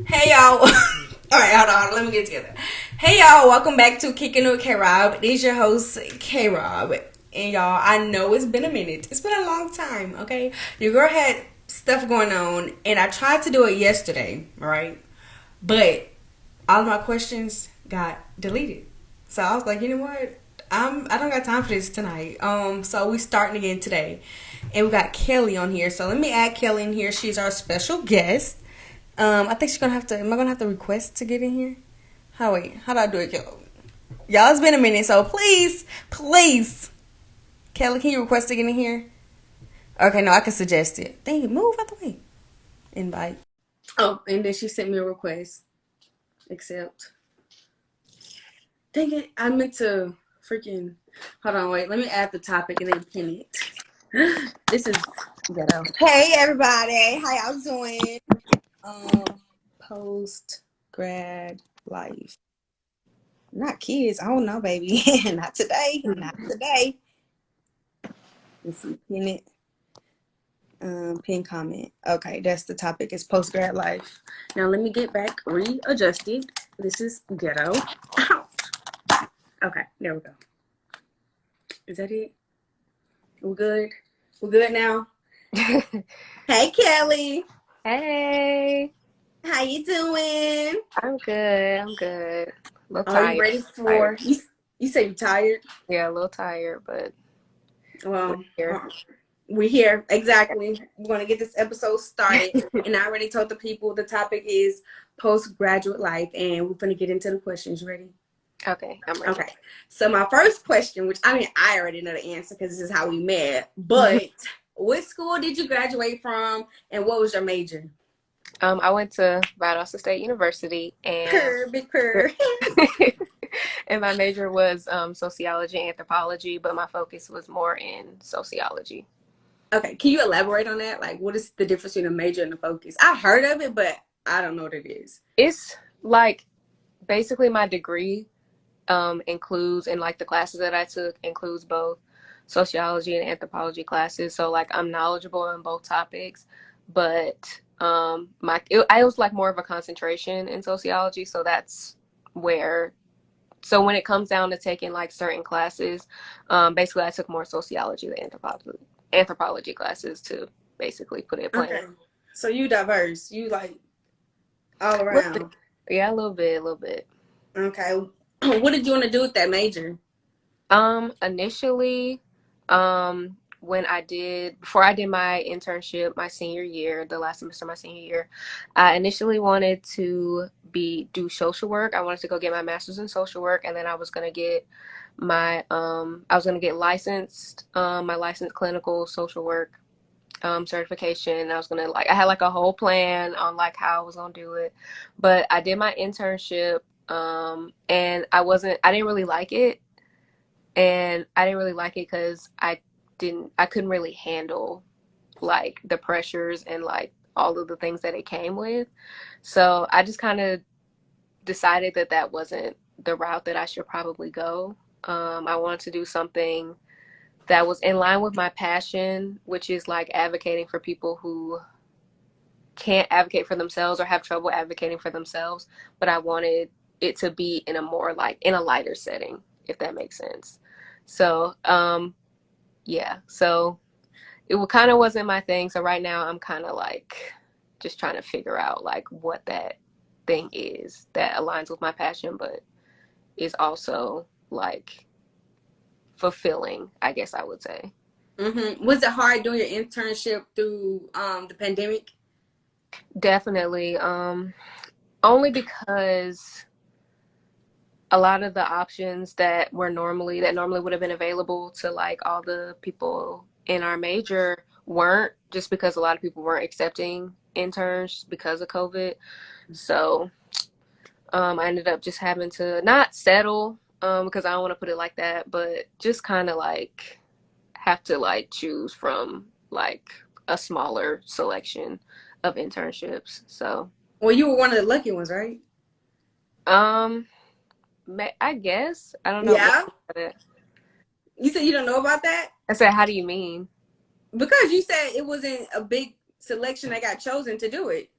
Hey y'all. All right, hold on. Let me get together. Hey y'all, welcome back to Kicking with K Rob. It is your host K Rob, and y'all, I know it's been a minute. It's been a long time. Okay, your girl had stuff going on, and I tried to do it yesterday, right? But all of my questions got deleted. So I was like, you know what? I don't got time for this tonight. So we starting again today, and we got Kelly on here. So let me add Kelly in here. She's our special guest. I think she's gonna have to. Am I gonna have to request to get in here? How do I do it, y'all? Y'all, it's been a minute, so please, Kelly, can you request to get in here? Okay, no, I can suggest it. Dang it, move out the way. Invite. Oh, and then she sent me a request. Accept. Dang it, I meant to freaking. Hold on, wait. Let me add the topic and then pin it. This is ghetto. Hey, everybody. How y'all doing? Post grad life. Not kids. I don't know, baby. Not today. Not today. Let's see. Pin it. Pin comment. Okay, that's the topic. It's post grad life. Now let me get back readjusted. This is ghetto. Ow. Okay, there we go. Is that it? We're good. We're good now. Hey, Kelly. Hey, How you doing? I'm good. I'm good. A little Are you tired. ready Tired. for? You say you tired? Yeah, a little tired, but we're Well, here. we're here. Exactly. We're going to get this episode started. And I already told the people the topic is postgraduate life. And we're going to get into the questions. You ready? Okay, I'm ready. Okay. So, my first question, which I mean, I already know the answer because this is how we met. But what school did you graduate from? And what was your major? I went to Valdosta State University, and Purr, big purr. and my major was sociology and anthropology, but my focus was more in sociology. Okay. Can you elaborate on that? Like, what is the difference between a major and a focus? I heard of it, but I don't know what it is. It's like basically my degree includes, and like the classes that I took includes both sociology and anthropology classes. So like I'm knowledgeable on both topics, but I was like more of a concentration in sociology. So that's where. So when it comes down to taking like certain classes, basically I took more sociology than anthropology classes to basically put it plain. Okay. So you diverse. You like all A little bit. around. Yeah, a little bit, a little bit. Okay. What did you want to do with that major? Initially, when before I did my internship my senior year, the last semester of my senior year, I initially wanted to do social work. I wanted to go get my master's in social work, and then I was gonna get licensed, my licensed clinical social work certification. I was gonna I had like a whole plan on like how I was gonna do it, but I did my internship, and I didn't really like it, and I didn't really like it because I couldn't really handle like the pressures and like all of the things that it came with. So I just kind of decided that that wasn't the route that I should probably go. I wanted to do something that was in line with my passion, which is like advocating for people who can't advocate for themselves or have trouble advocating for themselves. But I wanted it to be in a more like in a lighter setting, if that makes sense. So, yeah. So it kind of wasn't my thing. So right now I'm kind of like just trying to figure out like what that thing is that aligns with my passion, but is also like fulfilling, I guess I would say. Was it hard doing your internship through the pandemic? Definitely. Only because a lot of the options that normally would have been available to like all the people in our major weren't, just because a lot of people weren't accepting interns because of COVID. So I ended up just having to not settle, because I don't want to put it like that, but just kind of like have to like choose from like a smaller selection of internships. So Well, you were one of the lucky ones, right? um I guess I don't know what Yeah. about it. You said you don't know about that I said, how do you mean? because you said it wasn't a big selection that got chosen to do it.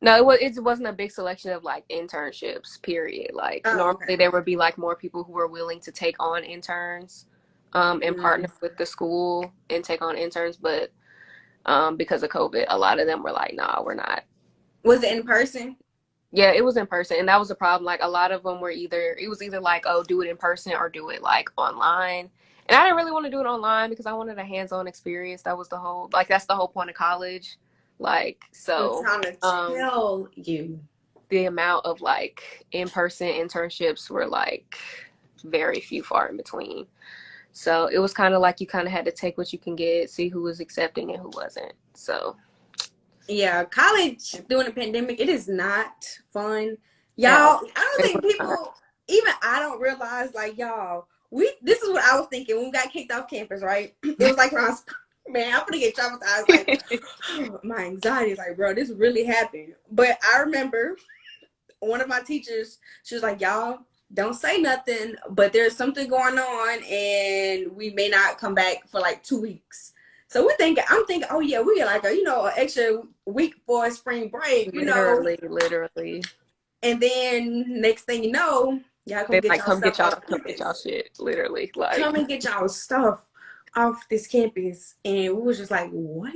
No, it wasn't a big selection of like internships, period. Like Oh, okay. normally there would be like more people who were willing to take on interns, and partner Mm. with the school and take on interns, but because of COVID, a lot of them were like, nah, we're not. Was it in person? Yeah, it was in person, and that was the problem. Like a lot of them were either it was either like, oh, do it in person or do it like online. And I didn't really want to do it online because I wanted a hands-on experience. That was the whole like that's the whole point of college. Like I'm so, trying to um, tell you. the amount of like in-person internships were like very few far in between. So it was kind of like you kind of had to take what you can get, see who was accepting and who wasn't. So Yeah, college during the pandemic, it is not fun. at all, Y'all, I don't it think was not. people, even I don't realize, like, y'all, this is what I was thinking when we got kicked off campus, right? It was like, man, I'm gonna get traumatized. Like, my anxiety is like, bro, this really happened. But I remember one of my teachers, she was like, y'all, don't say nothing, but there's something going on and we may not come back for like 2 weeks. So I'm thinking, oh yeah, we get like an extra week for spring break. Literally, literally. And then next thing you know, y'all come They get like y'all stuff off come get y'all campus. shit. Literally, like Come and get y'all stuff off this campus. And we was just like, what?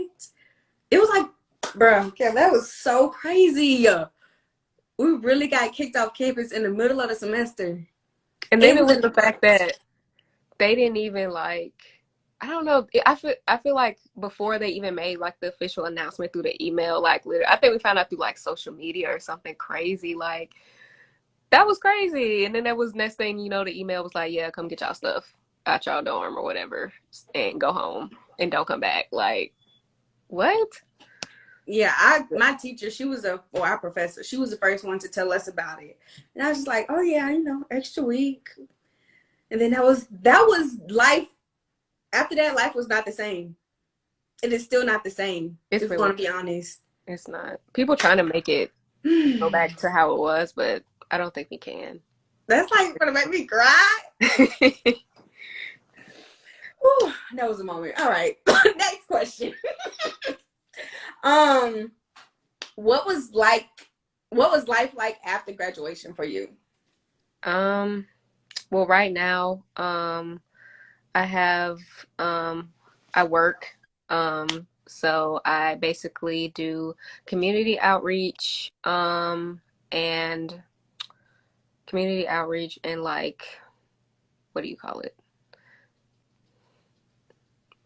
It was like, bro, yeah, that was so crazy. We really got kicked off campus in the middle of the semester. and then It it was was in the the fact that they didn't even like I don't know. I feel like before they even made like the official announcement through the email, like literally, I think we found out through like social media or something crazy. Like that was crazy. And then there was next thing you know, the email was like, yeah, come get y'all stuff out y'all dorm or whatever, and go home and don't come back. Like what? yeah, my teacher, our professor, she was the first one to tell us about it. And I was just like, oh yeah, extra week. And then that was life. After that, life was not the same. It is still not the same, It's if we're really gonna be honest. it's not. People trying to make it go back to how it was, but I don't think we can. That's like gonna make me cry. Whew, that was a moment. All right. Next question. Um, what was like what was life like after graduation for you? um, well, right now, I have I work. So I basically do community outreach, and like what do you call it?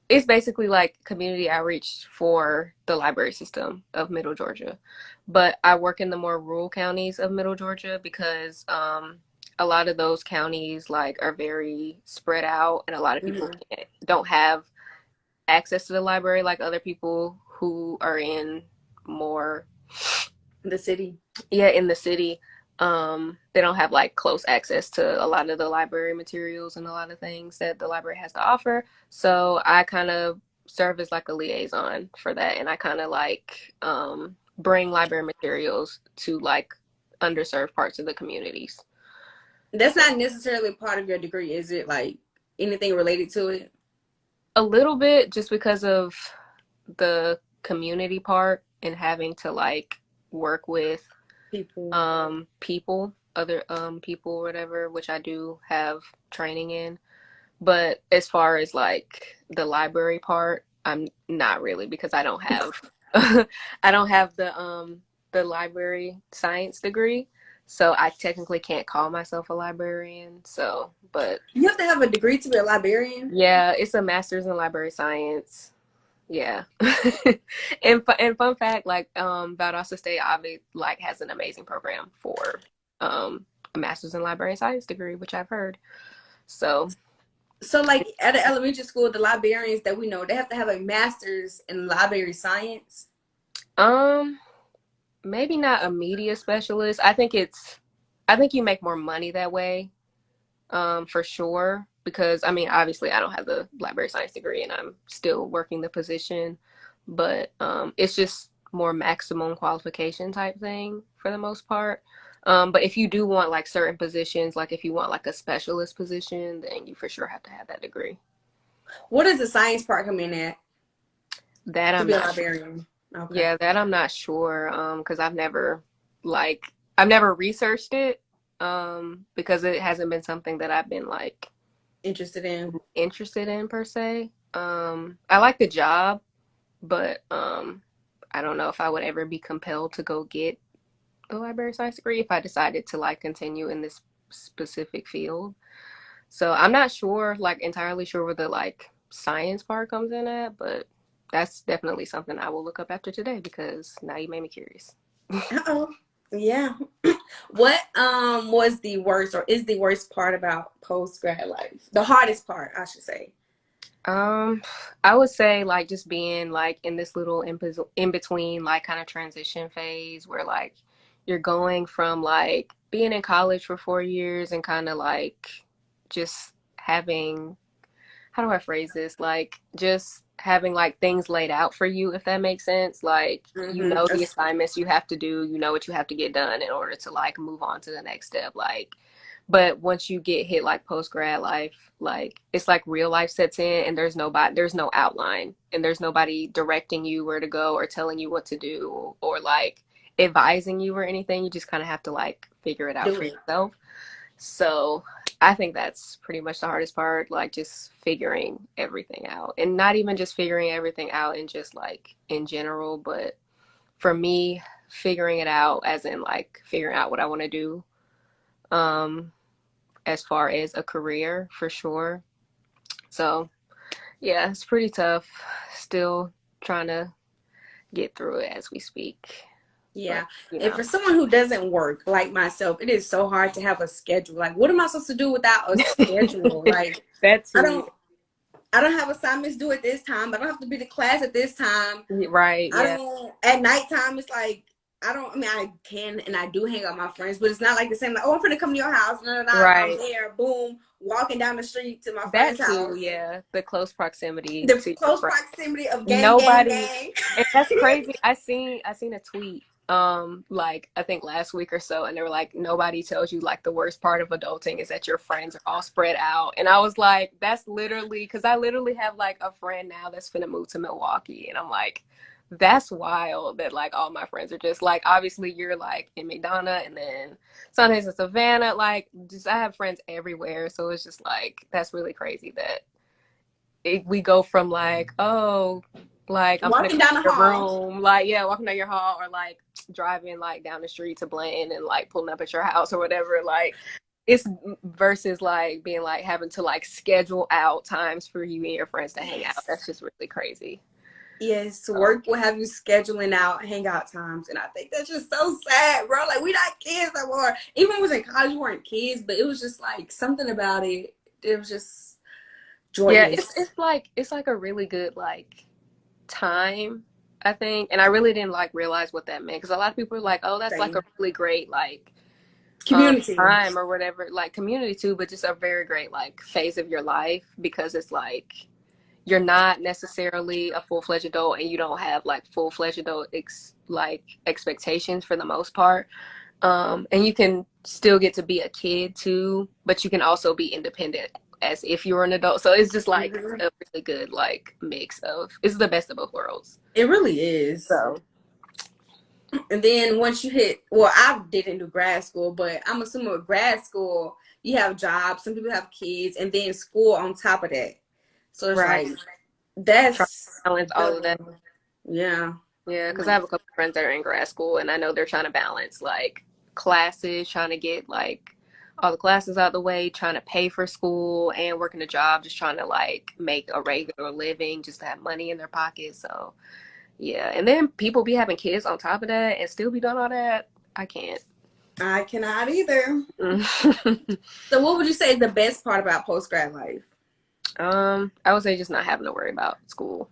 It's basically like community outreach for the library system of Middle Georgia. But I work in the more rural counties of Middle Georgia because a lot of those counties like are very spread out and a lot of people Mm-hmm. don't have access to the library like other people who are in more The city. yeah in the city. They don't have like close access to a lot of the library materials and a lot of things that the library has to offer, so I kind of serve as like a liaison for that, and I kind of like bring library materials to like underserved parts of the communities. That's So not necessarily part of your degree, is it? Like anything related to it? a little bit just because of the community part and having to like work with People. people, other people, whatever, which I do have training in. But as far as like the library part, I'm not really because I don't have I don't have the library science degree. So I technically can't call myself a librarian. So, but You have to have a degree to be a librarian. yeah, it's a master's in library science. Yeah. And fun fact, like Valdosta State obviously like has an amazing program for a master's in library science degree, which I've heard. So So, like at an elementary school, the librarians that we know, they have to have a master's in library science. um maybe not a media specialist. I think you make more money that way, for sure. Because I mean, obviously I don't have the library science degree and I'm still working the position, but it's just more maximum qualification type thing for the most part. But if you do want like certain positions, like if you want like a specialist position, then you for sure have to have that degree. What does the science part come in at That to I'm be a not sure. librarian? Okay. Yeah, that I'm not sure, because like I've never researched it, because it hasn't been something that I've been like Interested in. interested in per se. I like the job, but I don't know if I would ever be compelled to go get the library science degree if I decided to like continue in this specific field. So I'm not sure, like entirely sure where the like science part comes in at, but that's definitely something I will look up after today because now you made me curious. Uh-oh. Yeah. What was the worst or is the worst part about post grad life? The hardest part, I should say. Um, I would say like just being like in this little in between like kind of transition phase where like you're going from like being in college for 4 years and kind of like just having, how do I phrase this? Like just having like things laid out for you, if that makes sense. Like you Mm-hmm. know the assignments you have to do, you know what you have to get done in order to like move on to the next step. Like, but once you get hit like post grad life, like it's like real life sets in and there's no outline and there's nobody directing you where to go or telling you what to do or like advising you or anything. You just kind of have to like figure it out Do for it. yourself. So I think that's pretty much the hardest part, like just figuring everything out. And not even just figuring everything out in just like in general, but for me, figuring it out as in like figuring out what I want to do, um, as far as a career for sure. So yeah, it's pretty tough. Still trying to get through it as we speak. But Yeah. you And know, for someone who doesn't work like myself, it is so hard to have a schedule. Like, what am I supposed to do without a schedule? Like, that I too. don't I don't have assignments due at this time. I don't have to be to class at this time. Right, I yeah. don't at nighttime it's like I mean I can and I do hang out with my friends, but it's not like the same like, oh I'm gonna come to your house, no no no I'm Right. there, boom, walking down the street to my That friend's too, house. yeah. The close proximity The to your close friend. proximity of gang, gang, Nobody, gang. and that's crazy. I seen a tweet like I think last week or so, and they were like, nobody tells you like the worst part of adulting is that your friends are all spread out. And I was like, that's literally because I literally have like a friend now that's gonna move to Milwaukee, and I'm like, that's wild that like all my friends are just like obviously you're like in McDonough and then sometimes in Savannah, like just I have friends everywhere. So it's just like that's really crazy that we go from like, oh, like I'm gonna Walking come down to the your hall. room, like yeah, walking down your hall, or like driving like down the street to Blanton and like pulling up at your house or whatever. Like it's versus like being like having to like schedule out times for you and your friends to hang out. That's Yes. just really crazy. Yes, So work will have you scheduling out hangout times, and I think that's just so sad, bro. Like we not kids no more. Even when we was in college, we weren't kids, but it was just like something about it. It was just yeah, joyous. it's like a really good like time, I think, and I really didn't like realize what that meant because a lot of people are like, oh, that's like a Same really great like community. time or whatever, like community too, but just a very great like phase of your life because it's like you're not necessarily a full-fledged adult and you don't have like full-fledged adult like expectations for the most part. And you can still get to be a kid too, but you can also be independent as if you were an adult. So it's just like Hmm. a really good like mix of it's the best of both worlds. It really is. So And then once you hit, well, I didn't do grad school, but I'm assuming with grad school, you have jobs. Some people have kids, and then school on top of that. So it's right, like try to that's balance all of that. double. Yeah. Yeah, I'm because I like, have a couple friends that are in grad school, and I know they're trying to balance like classes, trying to get like all the classes out of the way, trying to pay for school and working a job, just trying to like make a regular living, just to have money in their pocket. So yeah, and then people be having kids on top of that and still be doing all that. I can't. I cannot either. So, what would you say is the best part about post grad life? I would say just not having to worry about school,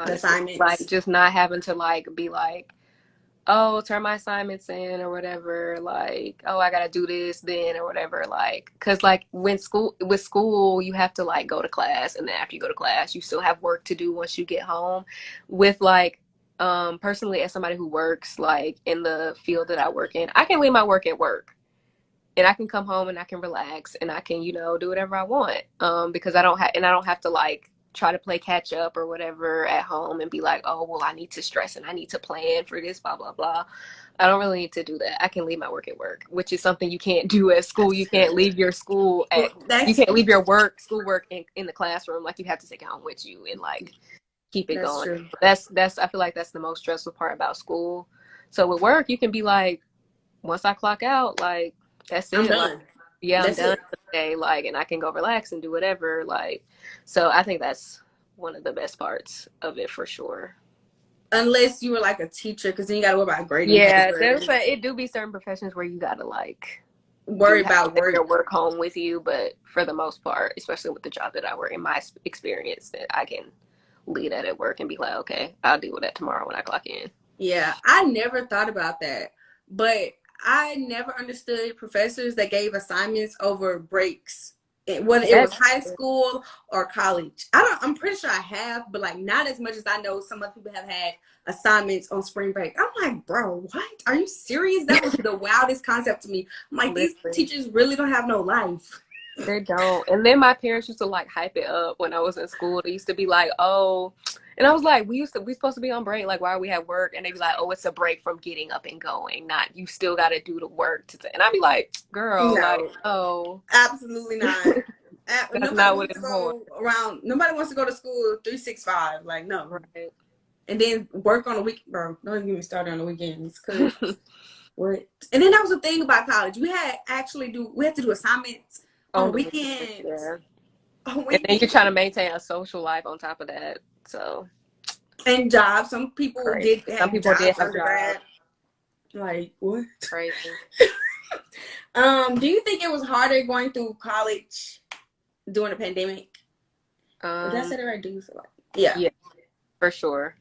The honestly. Like assignments. just not having to like be like, oh, turn my assignments in or whatever. Like, oh, I gotta do this then or whatever. Like, cause like with school, you have to like go to class, and then after you go to class, you still have work to do once you get home. With like, personally, as somebody who works like in the field that I work in, I can leave my work at work. And I can come home and I can relax and I can, do whatever I want. Because I don't have to like try to play catch up or whatever at home and be like, oh, well, I need to stress and I need to plan for this, blah, blah, blah. I don't really need to do that. I can leave my work at work, which is something you can't do at school. That's You true. can't leave your you That's can't leave your schoolwork in the classroom. Like you have to take it home with you and like keep it that's going. true. I feel like that's the most stressful part about school. So with work, you can be like, once I clock out, like that's I'm it. Like, done. yeah, I'm That's done it. for the day. Like, and I can go relax and do whatever. Like, so I think that's one of the best parts of it for sure. Unless you were like a teacher, because then you got to worry about grading Yeah, papers, it do be certain professions where you gotta like worry have to about take work. your work home with you, but for the most part, especially with the job that I work in, my experience, that I can leave that at work and be like, okay, I'll deal with that tomorrow when I clock in. Yeah, I never thought about that, but I never understood professors that gave assignments over breaks, whether it was That's high school or college. I don't. I'm pretty sure I have, but like not as much as I know some other people have had assignments on spring break. I'm like, bro, what? Are you serious? That was the wildest concept to me. I'm like, these literally. teachers really don't have no life. They don't. And then my parents used to like hype it up when I was in school. They used to be like, oh, and I was like, we supposed to be on break. Like, why are we at work? And they'd be like, oh, it's a break from getting up and going. Not you still got to do the work and I'd be like, girl, like, No, oh, absolutely not. that's Nobody not what wants to it's for. go around. Nobody wants to go to school 365. Like, no. Right. And then work on the week, bro. Don't even get me started on the weekends, cause what? And then that was the thing about college. We had to do assignments On on the weekend, weekends, yeah. on And then you're weekends, trying to maintain a social life on top of that. So and jobs. Some people crazy. did Some have people did jobs have jobs. undergrad. Like what? Crazy. Do you think it was harder going through college during the pandemic? Did I Um, say that right? Do you feel like? Yeah. yeah, for sure.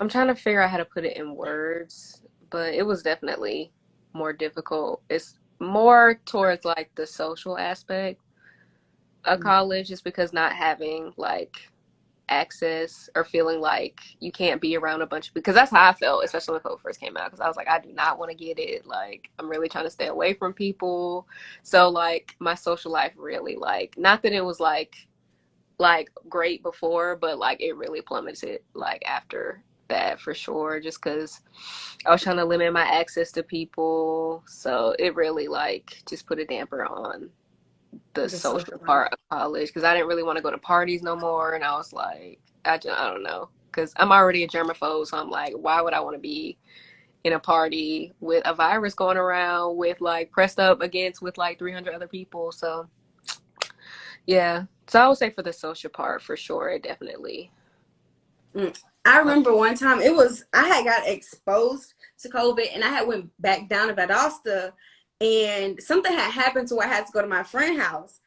I'm trying to figure out how to put it in words, but it was definitely more difficult. It's more towards like the social aspect of college, just because not having like access or feeling like you can't be around a bunch of, because that's how I felt, especially when COVID first came out. Because I was like, I do not want to get it. Like, I'm really trying to stay away from people. So like my social life really, like, not that it was like great before, but like it really plummeted like after that for sure, just because I was trying to limit my access to people. So it really like just put a damper on the The social social life. part of college, because I didn't really want to go to parties no more. And I was like, I don't know, because I'm already a germaphobe. So I'm like, why would I want to be in a party with a virus going around with like pressed up against with like 300 other people? So yeah. So I would say for the social part, for sure, it definitely. I remember one time I had got exposed to COVID and I had went back down to Valdosta and something had happened to where I had to go to my friend's house.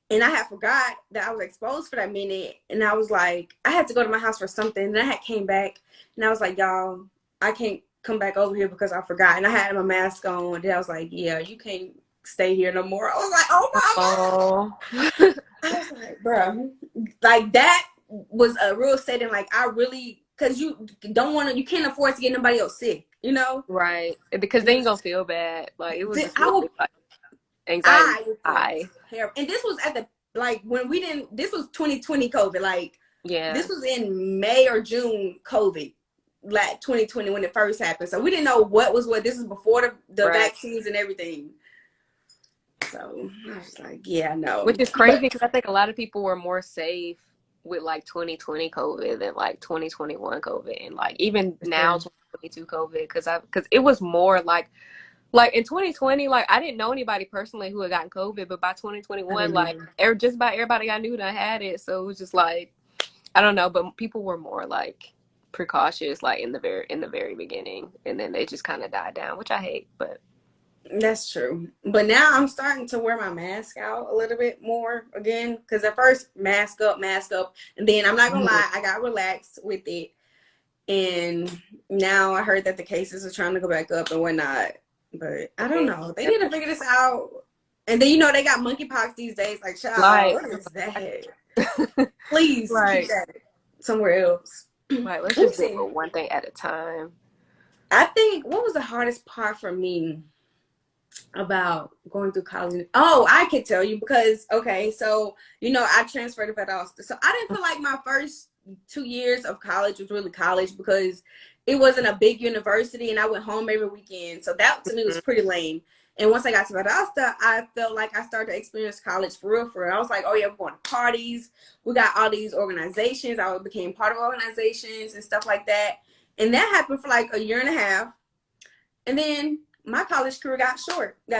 And I had forgot that I was exposed for that minute. And I was like, I had to go to my house for something. And I had came back and I was like, y'all, I can't come back over here because I forgot. And I had my mask on. And then I was like, yeah, you can't stay here no more. I was like, oh my Oh, God. I was like, bro, like that was a real setting. Like I really, cause you don't want to, you can't afford to get nobody else sick, you know? right. Because And then you're gonna feel bad. Like it was just I really will like anxiety was I would feel high. terrible. And this was at the like when we didn't. This was 2020 COVID. Like this Yeah, was in May or June COVID, like 2020 when it first happened. So we didn't know what was what. This was before the right. vaccines and everything. So I was like, yeah, no. Which is crazy But because I think a lot of people were more safe with like 2020 COVID than like 2021 COVID, and like even for now sure. 2022 COVID, because it was more like in 2020, like I didn't know anybody personally who had gotten COVID, but by I 2021, didn't like either. just about everybody I knew that had it. So it was just like I don't know, but people were more like precautious like in the very beginning, and then they just kind of died down, which I hate, but That's true. But now I'm starting to wear my mask out a little bit more again. Because at first, mask up, mask up. And then I'm not going to lie, I got relaxed with it. And now I heard that the cases are trying to go back up and whatnot. But I don't know. They need to figure this out. And then, they got monkeypox these days. Like, child, like what is that? Please keep right. that somewhere else. Let Like, let's me just do see. it one thing at a time. I think, what was the hardest part for me? About going through college. Oh, I could tell you because okay, so I transferred to Valdosta, so I didn't feel like my first 2 years of college was really college because it wasn't a big university, and I went home every weekend. So that to me was Mhm. pretty lame. And once I got to Valdosta, I felt like I started to experience college for real. For real, I was like, oh yeah, we're going to parties. We got all these organizations. I became part of organizations and stuff like that. And that happened for like a year and a half. And then my college career got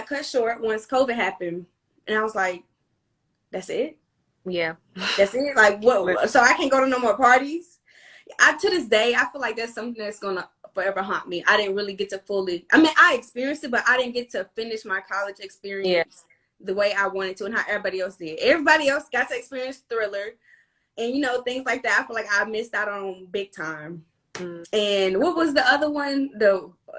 cut short once COVID happened. And I was like, that's it? Yeah. That's it? Like, what? So I can't go to no more parties? To this day, I feel like that's something that's going to forever haunt me. I didn't really get to fully, I mean, I experienced it, but I didn't get to finish my college Yeah. experience the way I wanted to and how everybody else did. Everybody else got to experience Thriller and, things like that. I feel like I missed out on big time. Mm. And what was the other one?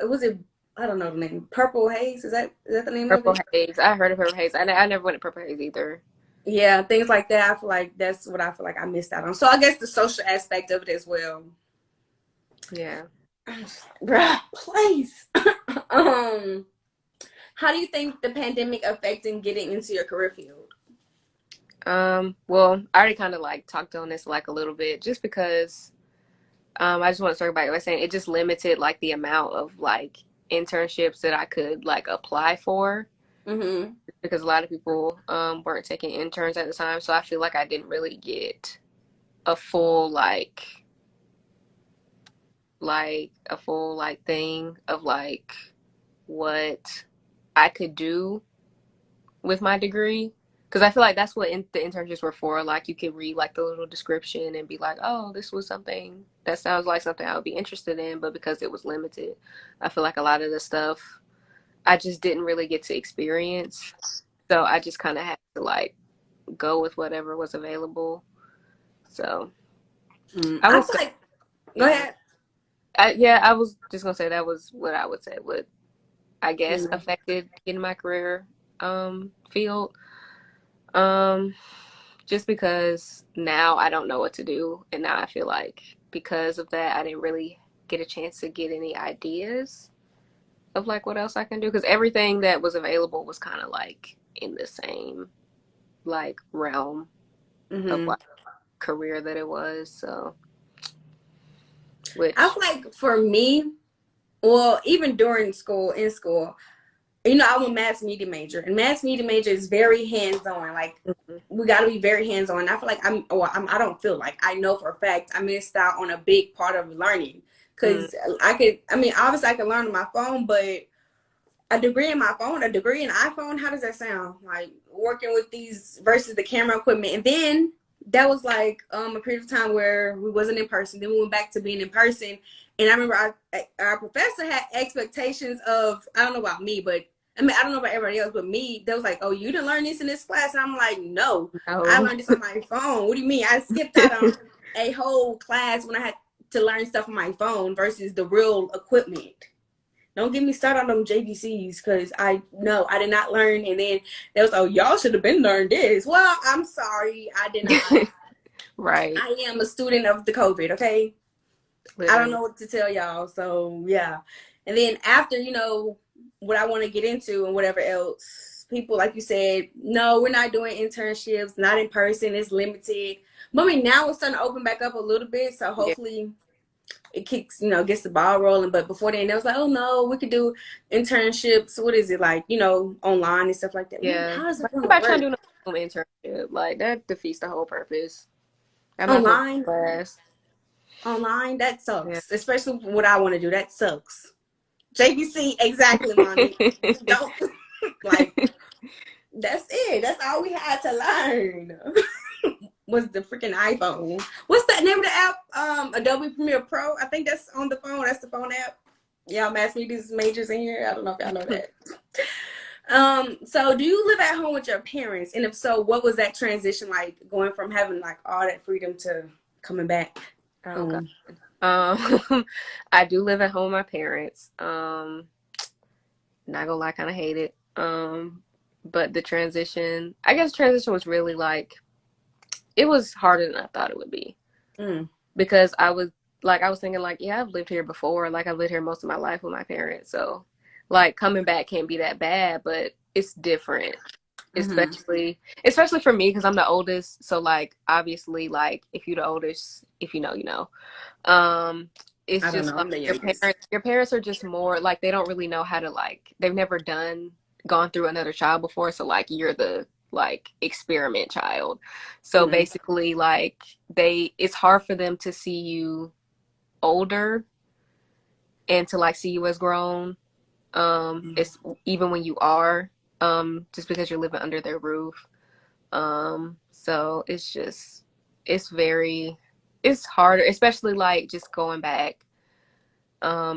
Was it? I don't know the name. Purple Haze. Is that the name of Purple it? Haze. I heard of Purple Haze. I never went to Purple Haze either. Yeah, things like that. I feel like that's what I feel like I missed out on. So I guess the social aspect of it as well. Yeah. Bruh, please. um, how do you think the pandemic affecting getting into your career field? Well, I already kind of like talked on this like a little bit just because I just want to start by saying it just limited like the amount of like internships that I could like apply for Mm-hmm. because a lot of people weren't taking interns at the time. So I feel like I didn't really get a full a full like thing of like what I could do with my degree. Because I feel like that's what the internships were for. Like you could read like the little description and be like, oh, this was something that sounds like something I would be interested in. But because it was limited, I feel like a lot of the stuff I just didn't really get to experience. So I just kind of had to like go with whatever was available. So I I would feel say, like. Go yeah, ahead. yeah, I was just gonna say that was what I would say would, I guess, Mm. affected in my career field. Um, just because now I don't know what to do, and now I feel like because of that, I didn't really get a chance to get any ideas of like what else I can do because everything that was available was kind of like in the same like realm of Mm-hmm. like career that it was. So, I which, feel like for me, well, even during school, in school, I'm a mass media major, and mass media major is very hands on. Like, mhm, we got to be very hands on. I feel like I don't feel like I know for a fact I missed out on a big part of learning mm, because obviously I can learn on my phone, but a degree in my phone, a degree in iPhone, how does that sound? Like working with these versus the camera equipment. And then that was like a period of time where we wasn't in person. Then we went back to being in person. And I remember our professor had expectations of, I don't know about me, but I mean, I don't know about everybody else, but me, they was like, oh, you didn't learn this in this class? And I'm like, no, I no. learned this on my phone. What do you mean? I skipped out on a whole class when I had to learn stuff on my phone versus the real equipment. Don't get me started on them JVCs because I know I did not learn. And then they was, oh, y'all should have been learned this. Well, I'm sorry, I did not. Right, I am a student of the COVID, okay? I don't literally. know what to tell y'all. So, yeah. And then after, what I want to get into and whatever else, people, like you said, no, we're not doing internships, not in person, it's limited. But I mean, now it's starting to open back up a little bit. So Yeah, hopefully it kicks, gets the ball rolling. But before then, they was like, oh no, we could do internships. What is it like, online and stuff like that. Man, yeah. how is it But going to nobody trying work? to do no internship. Like that defeats the whole purpose. I might as well Online, class. online, that Yeah. sucks. Especially for what I want to do, that sucks. JBC, exactly, mommy. Don't like. That's it. That's all we had to learn. Was the freaking iPhone. What's the name of the app? Adobe Premiere Pro. I think that's on the phone. That's the phone app. Y'all mass media majors in here. I don't know if y'all know that. So do you live at home with your parents? And if so, what was that transition like going from having like all that freedom to coming back Oh God. home? I do live at home with my parents. Not gonna lie, I kind of hate it. But the transition, I guess, transition was really like it was harder than I thought it would be Mm. because I was thinking like, yeah, I've lived here before. Like I've lived here most of my life with my parents, so like coming back can't be that bad, but it's different. Mm-hmm. Especially for me because I'm the oldest. So like obviously like if you're the oldest, if you know, you know. Um, it's I don't just know. like I'm the youngest. your parents are just more like they don't really know how to like they've never gone through another child before, so like you're the like experiment child. So Mm-hmm. basically like it's hard for them to see you older and to like see you as grown. It's even when you are just because you're living under their roof. So it's just it's very it's harder, especially like just going back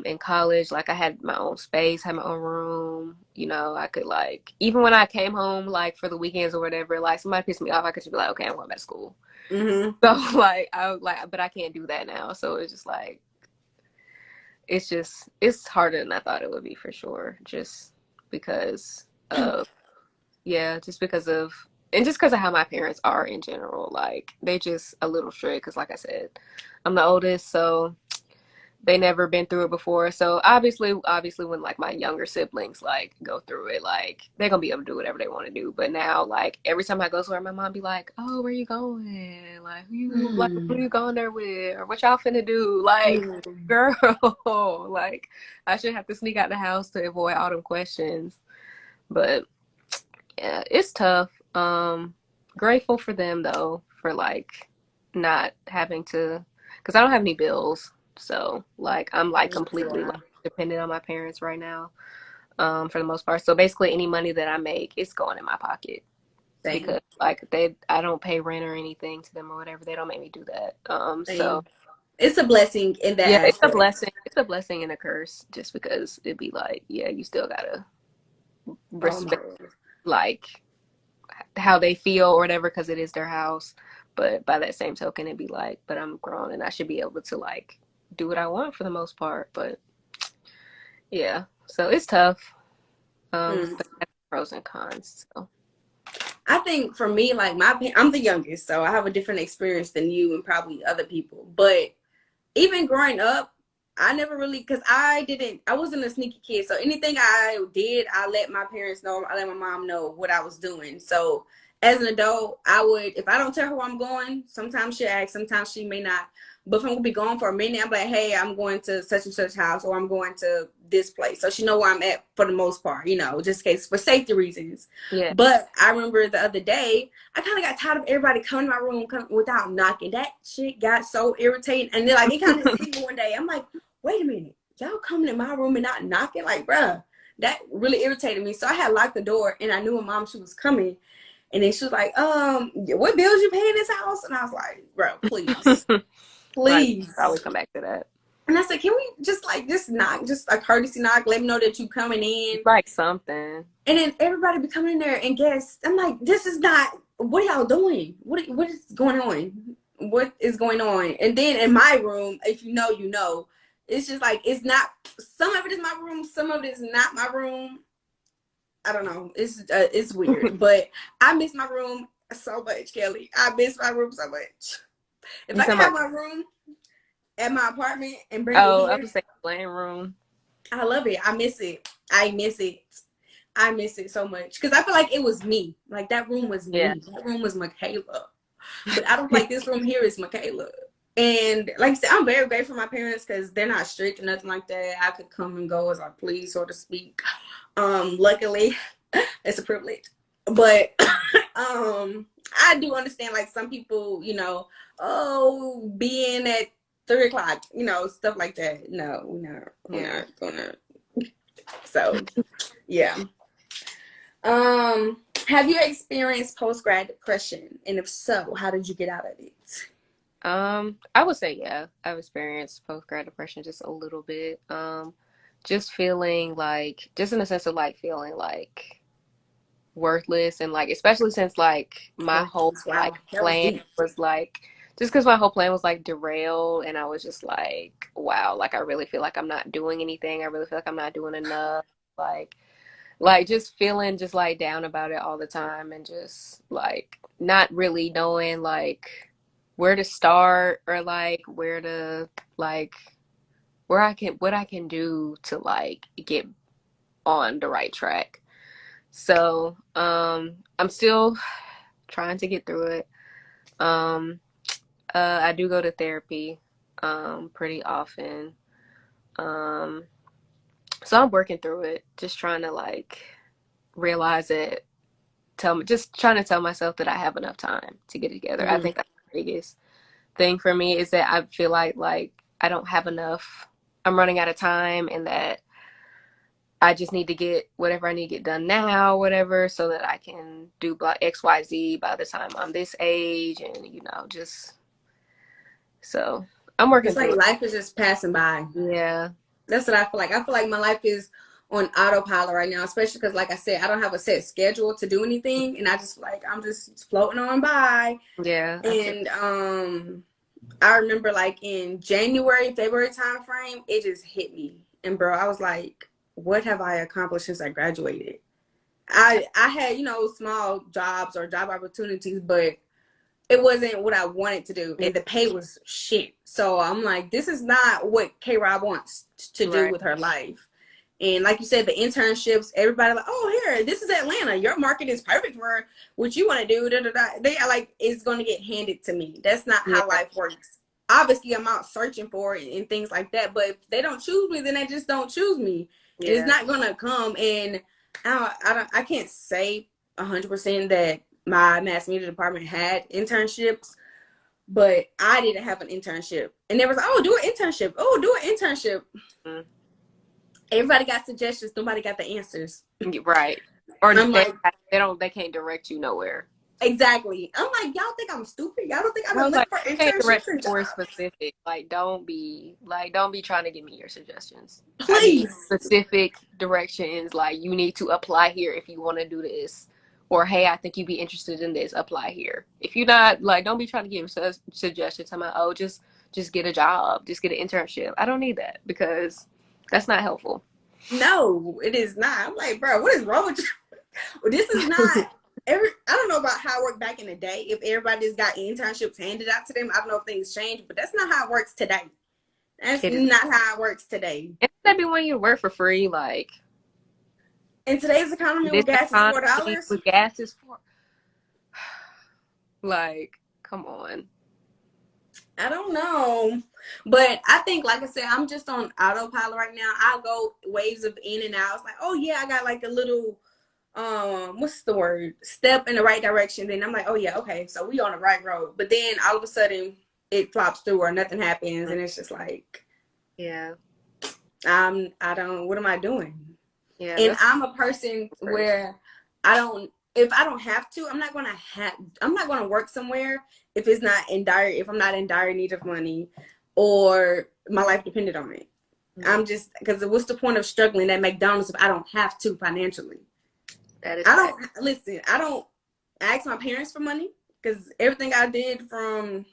in college. Like I had my own space, had my own room, you know, I could like even when I came home like for the weekends or whatever, like somebody pissed me off, I could just be like, okay, I'm going back to school. Mm-hmm. So like I was like but I can't do that now. So it's just like it's harder than I thought it would be for sure. Just because of yeah, just because of and just because of how my parents are in general. Like they just a little strict because like I said, I'm the oldest, so they never been through it before. So obviously when like my younger siblings like go through it, like they're gonna be able to do whatever they want to do. But now like every time I go somewhere, my mom be like, "Oh, where you going? Like who you going there with? Or what y'all finna do?" Like, Mm-hmm. girl, like I should have to sneak out the house to avoid all them questions. But yeah, it's tough. Grateful for them though, for like not having to, because I don't have any bills. So like I'm like completely like Yeah. dependent on my parents right now, for the most part. So basically any money that I make is going in my pocket Same. because like I don't pay rent or anything to them or whatever. They don't make me do that. So Same. It's a blessing in that yeah, it's a aspect. blessing. It's a blessing and a curse just because it'd be like, yeah, you still gotta Oh my respect God. like how they feel or whatever because it is their house. But by that same token, it'd be like, but I'm grown and I should be able to like do what I want for the most part. But yeah, so it's tough. Mm. But that's pros and cons. So I think for me, like I'm the youngest, so I have a different experience than you and probably other people. But even growing up, I never really, because I wasn't a sneaky kid. So anything I did, I let my parents know, I let my mom know what I was doing. So as an adult, if I don't tell her where I'm going, sometimes she'll ask, sometimes she may not. But if I'm gonna be gone for a minute, I'm like, hey, I'm going to such and such house, or I'm going to this place. So she know where I'm at for the most part, just in case for safety reasons. yeah. But I remember the other day, I kind of got tired of everybody coming to my room without knocking. That shit got so irritating. And then, like, it kind of hit me one day. I'm like, wait a minute. Y'all coming in my room and not knocking? Like, bruh, that really irritated me. So I had locked the door and I knew my mom, she was coming. And then she was like, what bills you pay in this house? And I was like, bro, please, Right. please. I always come back to that. And I said, can we just knock, just a courtesy knock, let me know that you coming in. It's like something. And then everybody be coming in there and guess. I'm like, this is not. What are y'all doing? What is going on? What is going on? And then in my room, if you know, you know. It's just like it's not. Some of it is my room. Some of it is not my room. I don't know. It's weird, but I miss my room so much, Kelly. I miss my room so much. If You I talking can have about? my room at my apartment and bring it Oh, I here, was saying playing room. I love it. I miss it. I miss it. I miss it so much because I feel like it was me. Like that room was Yeah. me. That room was Michaela. But I don't feel like this room here is Michaela. And like I said, I'm very grateful for my parents because they're not strict or nothing like that. I could come and go as I please, so to speak. Luckily, it's a privilege. But I do understand like some people, oh, being at 3 o'clock, stuff like that. No, we're Yeah. not gonna. So yeah. Have you experienced post grad depression? And if so, how did you get out of it? I would say yeah. I've experienced post grad depression just a little bit. Just feeling like, just in the sense of like feeling like worthless and like, especially since like my whole Worthless. like Wow, that was plan deep. was like, just because my whole plan was like derailed, and I was just like, wow, like I really feel like I'm not doing anything. I really feel like I'm not doing enough. Like, like just feeling just like down about it all the time and just like not really knowing like where to start or like where to like where I can what I can do to like get on the right track. So, I'm still trying to get through it. Um, I do go to therapy, pretty often. Um, so I'm working through it, just trying to like realize it, just trying to tell myself that I have enough time to get it together. I Hmm. think that's the biggest thing for me is that I feel like I don't have enough. I'm running out of time, and that I just need to get whatever I need to get done now, whatever, so that I can do XYZ by the time I'm this age, and just so I'm working It's through like it. life is just passing by. Yeah, That's what I feel like. I feel like my life is on autopilot right now, especially because, like I said, I don't have a set schedule to do anything, and I just like I'm just floating on by. yeah, I feel And I remember like in January, February time frame, it just hit me, and bro, I was like, "What have I accomplished since I graduated?" I had small jobs or job opportunities, but it wasn't what I wanted to do, yeah, and the pay was shit. So I'm like, this is not what K Rob wants to do right, with her life. And like you said, the internships, everybody like, oh, here, this is Atlanta. Your market is perfect for what you want to do. Da, da, da. They are like, it's going to get handed to me. That's not how yeah, life works. Obviously, I'm out searching for it and things like that. But if they don't choose me, then they just don't choose me. It's yeah, not going to come. And I can't say 100% that my mass media department had internships, but I didn't have an internship. And they was like, oh, do an internship. Oh, do an internship. mm, Everybody got suggestions. Nobody got the answers. right. Or I'm they like, they can't direct you nowhere. exactly. I'm like, y'all think I'm stupid? Y'all don't think I've I been was like, looking for you can't direct internships and more jobs? specific. Like, don't be trying to give me your suggestions. I need Please. specific directions. Like, you need to apply here if you want to do this, or hey, I think you'd be interested in this. Apply here. If you're not like, don't be trying to give suggestions. I'm like, oh, just get a job, just get an internship. I don't need that because that's not helpful. No, it is not. I'm like, bro, what is wrong with you? This is not I don't know about how it worked back in the day. If everybody just got internships handed out to them, I don't know if things changed, but that's not how it works today. That's It is. not how it works today. And that be when you work for free. Like In today's economy, this with gas is economy $4. with gas is for. Like, come on. I don't know. But I think, like I said, I'm just on autopilot right now. I'll go waves of in and out. It's like, oh yeah, I got like a little what's the word? Step in the right direction. Then I'm like, oh yeah, okay, so we on the right road. But then all of a sudden it flops through or nothing happens and it's just like Yeah. I don't what am I doing? Yeah, And that's I'm a person first. where I don't if I don't have to, I'm not gonna work somewhere if it's not in dire if I'm not in dire need of money or my life depended on it. Mhm. I'm just because what's the point of struggling at McDonald's if I don't have to financially? That is I fact. don't listen, I don't ask my parents for money because everything I did from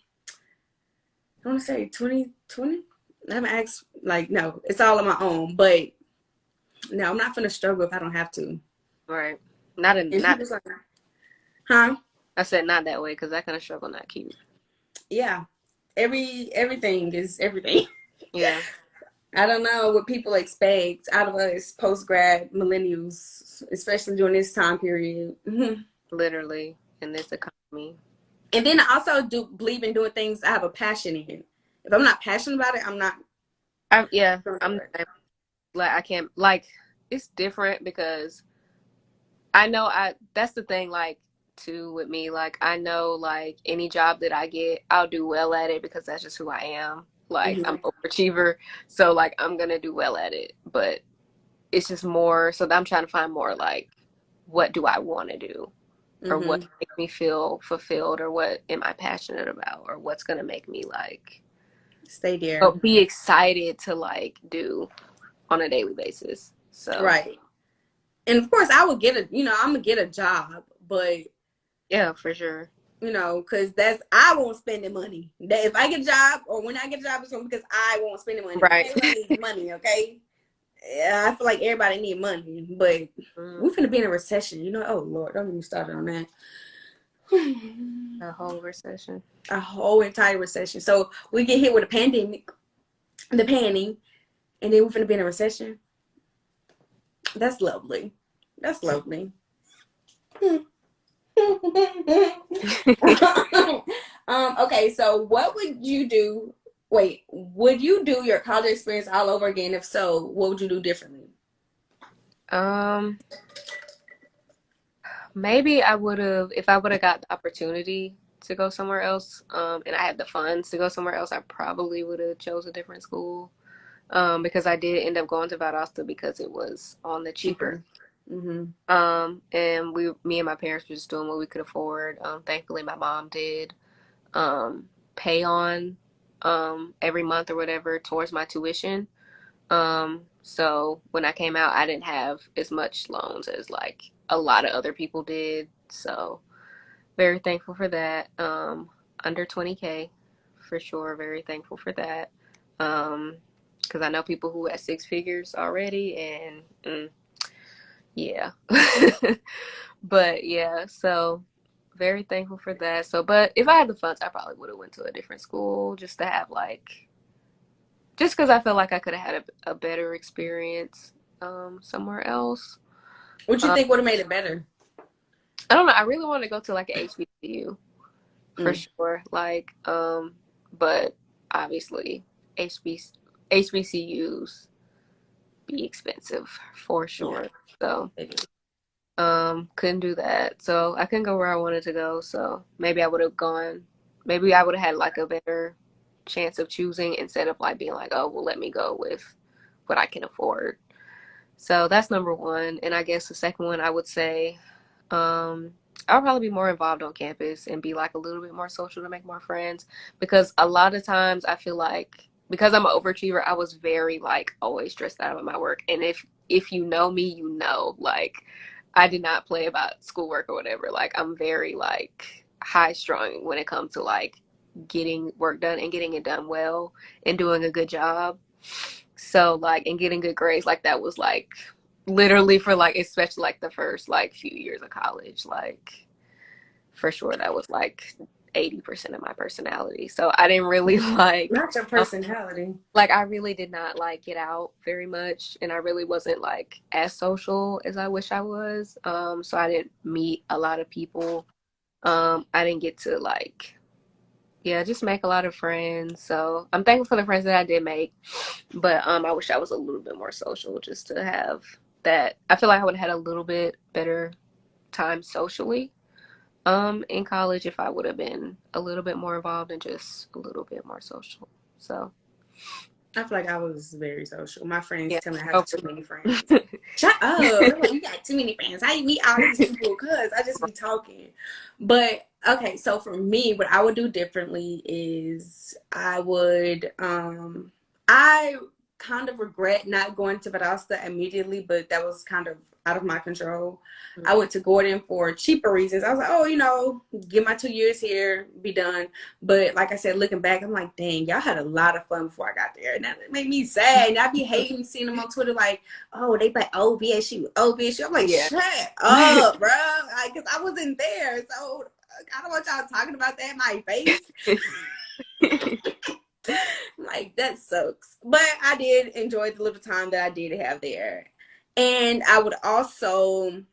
I want to say 2020. I haven't asked like no, it's all on my own. But no, I'm not gonna struggle if I don't have to. Right. Not in And not. people's like, huh? I said not that way because that kind of struggle not cute. Yeah, everything is everything. Yeah, I don't know what people expect out of us post grad millennials, especially during this time period. Mhm. literally in this economy. And then I also do believe in doing things I have a passion in. If I'm not passionate about it, I'm not Yeah, gonna do I'm it. like I can't like it's different because I know I that's the thing like too with me like I know like any job that I get I'll do well at it because that's just who I am. Like I'm Hmm. an overachiever, so like I'm gonna do well at it. But it's just more so that I'm trying to find more like what do I want to do or what Hmm. makes me feel fulfilled or what am I passionate about or what's gonna make me like Stay there. oh, be excited to like do on a daily basis. So Right. And of course, I would get I'm gonna get a job, but yeah, for sure. because I won't spend the money. That if I get a job or when I get a job, it's because I won't spend the money. Right. Everybody needs money, okay? Yeah, I feel like everybody need money, but Mhm. we're gonna be in a recession. Oh Lord, don't get me started on that. A whole recession. A whole entire recession. So we get hit with a pandemic, the panning, and then we're gonna be in a recession. That's lovely. That's lovely. Okay, so what would you do? Wait, would you do your college experience all over again? If so, what would you do differently? Um, Maybe I would have, if I would have got the opportunity to go somewhere else, and I had the funds to go somewhere else, I probably would have chose a different school. Because I did end up going to Valdosta because it was on the cheaper. Cheaper. Mm-hmm. And me and my parents were just doing what we could afford. Thankfully, my mom did pay on every month or whatever towards my tuition. So when I came out, I didn't have as much loans as like a lot of other people did. So very thankful for that. Under 20K for sure. Very thankful for that. Because I know people who had six figures already, and yeah. But yeah, so very thankful for that. So, but if I had the funds, I probably would have went to a different school just to have like, just because I feel like I could have had a better experience somewhere else. What you Um, think would have made it better? I don't know. I really want to go to like a HBCU for Mm. sure. Like, but obviously HBCUs be expensive for Yeah. sure. So, couldn't do that. So I couldn't go where I wanted to go. So maybe I would have gone. Maybe I would have had like a better chance of choosing instead of like being like, oh, well, let me go with what I can afford. So that's number one. And I guess the second one, I would say, I'll probably be more involved on campus and be like a little bit more social to make more friends. Because a lot of times I feel like because I'm an overachiever, I was very like always stressed out about my work. And if you know me, you know, like I did not play about schoolwork or whatever. Like I'm very like high strung when it comes to like getting work done and getting it done well and doing a good job. So like and getting good grades, like that was like literally for like especially like the first like few years of college, like for sure that was like 80% of my personality. So I didn't really Not your personality. like I really did not like get out very much, and I really wasn't like as social as I wish I was. So I didn't meet a lot of people. I didn't get to like yeah, just make a lot of friends. So I'm thankful for the friends that I did make. But I wish I was a little bit more social just to have that. I feel like I would have had a little bit better time socially in college if I would have been a little bit more involved and just a little bit more social. So I feel like I was very social. My friends yeah. tell me I have Oh, too many friends. Shut up. They're like, you got too many friends. How you meet all these people? Because I just be talking. But okay, so for me, what I would do differently is I kind of regret not going to Valdosta immediately, but that was kind of out of my control. I went to Gordon for cheaper reasons. I was like, oh, get my 2 years here, be done. But like I said, looking back, I'm like, dang, y'all had a lot of fun before I got there. And that made me sad. And I be hating seeing them on Twitter like, oh, they play OVSU, OVSU. I'm like, yeah. shut up, bro. Because I wasn't there. So I don't want y'all talking about that in my face. Like, that sucks. But I did enjoy the little time that I did have there. And I would also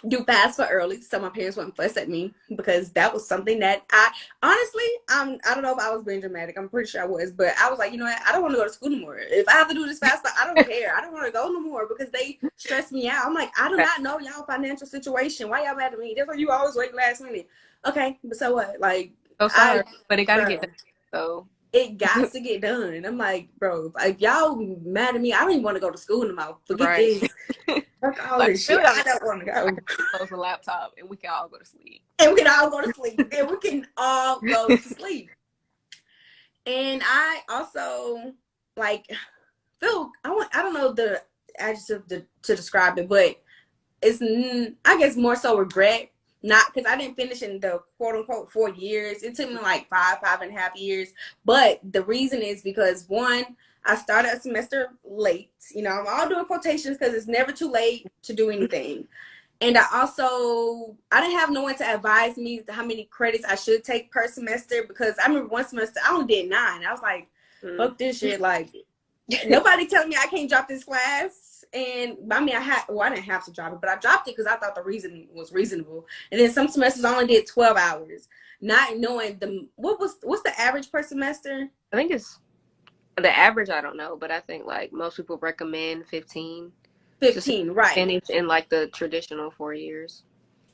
do fast for early so my parents wouldn't fuss at me because that was something that I honestly I don't know if I was being dramatic. I'm pretty sure I was, but I was like, you know what, I don't want to go to school anymore. If I have to do this fast, but I don't care. I don't want to go no more because they stress me out. I'm like, I do not know y'all financial situation. Why y'all mad at me? That's why you always wait last minute. Okay, but so what? Like So sorry, but it got to bro, get done. So it got to get done. I'm like, bro, if y'all mad at me, I don't even want to go to school anymore. Forget right. this. Fuck all Like this shit. really, I don't want to I go. can close the laptop and we can all go to sleep. And we can all go to sleep. And we can all go to sleep. And I also like feel I don't know the adjective to describe it, but it's I guess more so regret. Not because I didn't finish in the quote unquote 4 years. It took me like 5.5 years. But the reason is because one, I started a semester late. I'm all doing quotations because it's never too late to do anything. And I didn't have no one to advise me how many credits I should take per semester because I remember one semester I only did 9. I was like, fuck this shit. Like, nobody telling me I can't drop this class. and I mean, I didn't have to drop it, but I dropped it because I thought the reason was reasonable. And then some semesters I only did 12 hours, not knowing what's the average per semester? I think it's the average, I don't know, but I think like most people recommend 15 to 15, right? finish in like the traditional 4 years.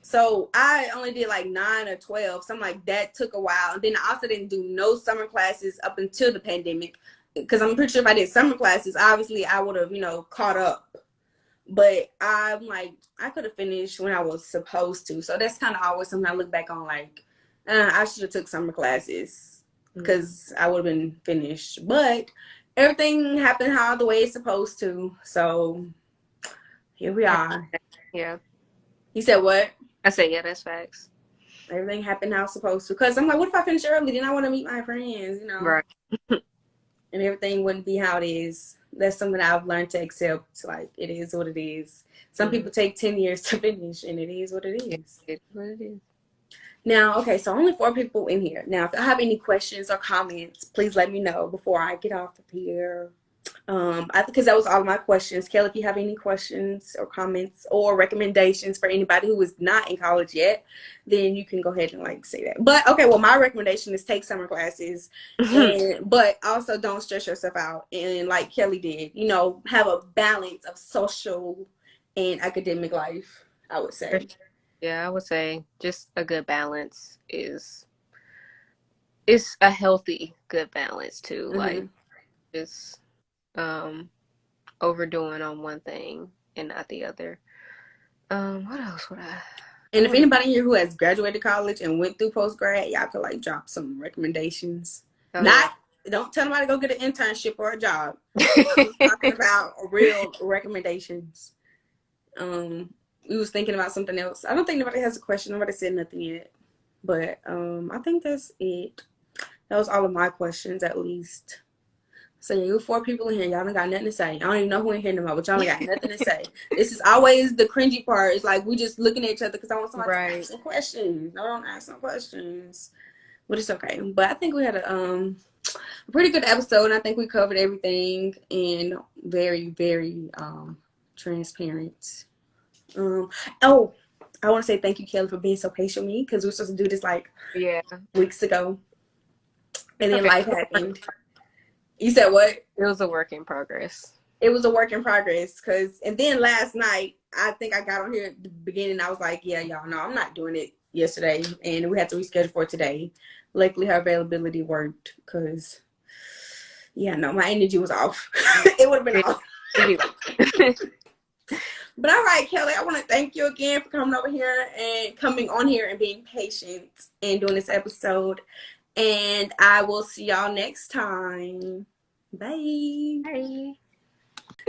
So I only did like 9 or 12, something like that. Took a while, and then I also didn't do no summer classes up until the pandemic, because I'm pretty sure if I did summer classes, obviously I would have caught up. But I'm like, I could have finished when I was supposed to. So that's kind of always something I look back on, like, I should have took summer classes because I would have been finished. But everything happened how the way it's supposed to. So here we are. Yeah. You said what? I say, yeah, that's facts. Everything happened how it's supposed to. Because I'm like, what if I finish early? Then I want to meet my friends, Right. and everything wouldn't be how it is. That's something I've learned to accept. Like, it is what it is. Some people take 10 years to finish, and it is what it is. It is what it is. Now, okay, so only 4 people in here. Now, if I have any questions or comments, please let me know before I get off of here. Because that was all of my questions. Kelly, if you have any questions or comments or recommendations for anybody who is not in college yet, then you can go ahead and like say that. But okay, well, my recommendation is take summer classes, but also don't stress yourself out. And like Kelly did, have a balance of social and academic life, I would say. Yeah, I would say just a good balance is it's a healthy good balance too. Like just overdoing on one thing and not the other. What else would I? And if anybody here who has graduated college and went through post grad, y'all could like drop some recommendations. Oh, Not Don't tell nobody to go get an internship or a job. I'm talking about real recommendations. We was thinking about something else. I don't think nobody has a question. Nobody said nothing yet. But I think that's it. That was all of my questions, at least. So you 4 people in here, y'all don't got nothing to say. I don't even know who in here no more, but y'all ain't got nothing to say. This is always the cringy part. It's like we just looking at each other because I want somebody to ask some questions. No, don't ask some questions. But it's okay. But I think we had a pretty good episode. I think we covered everything and very, very transparent. I want to say thank you, Kelly, for being so patient with me, because we were supposed to do this like weeks ago. And then life happened. You said what? It was a work in progress. It was a work in progress. And then last night, I think I got on here at the beginning. I was like, yeah, y'all know I'm not doing it yesterday. And we had to reschedule for today. Luckily, her availability worked because, my energy was off. It would have been off. But all right, Kelly, I want to thank you again for coming over here and coming on here and being patient and doing this episode. And I will see y'all next time. Bye. Bye.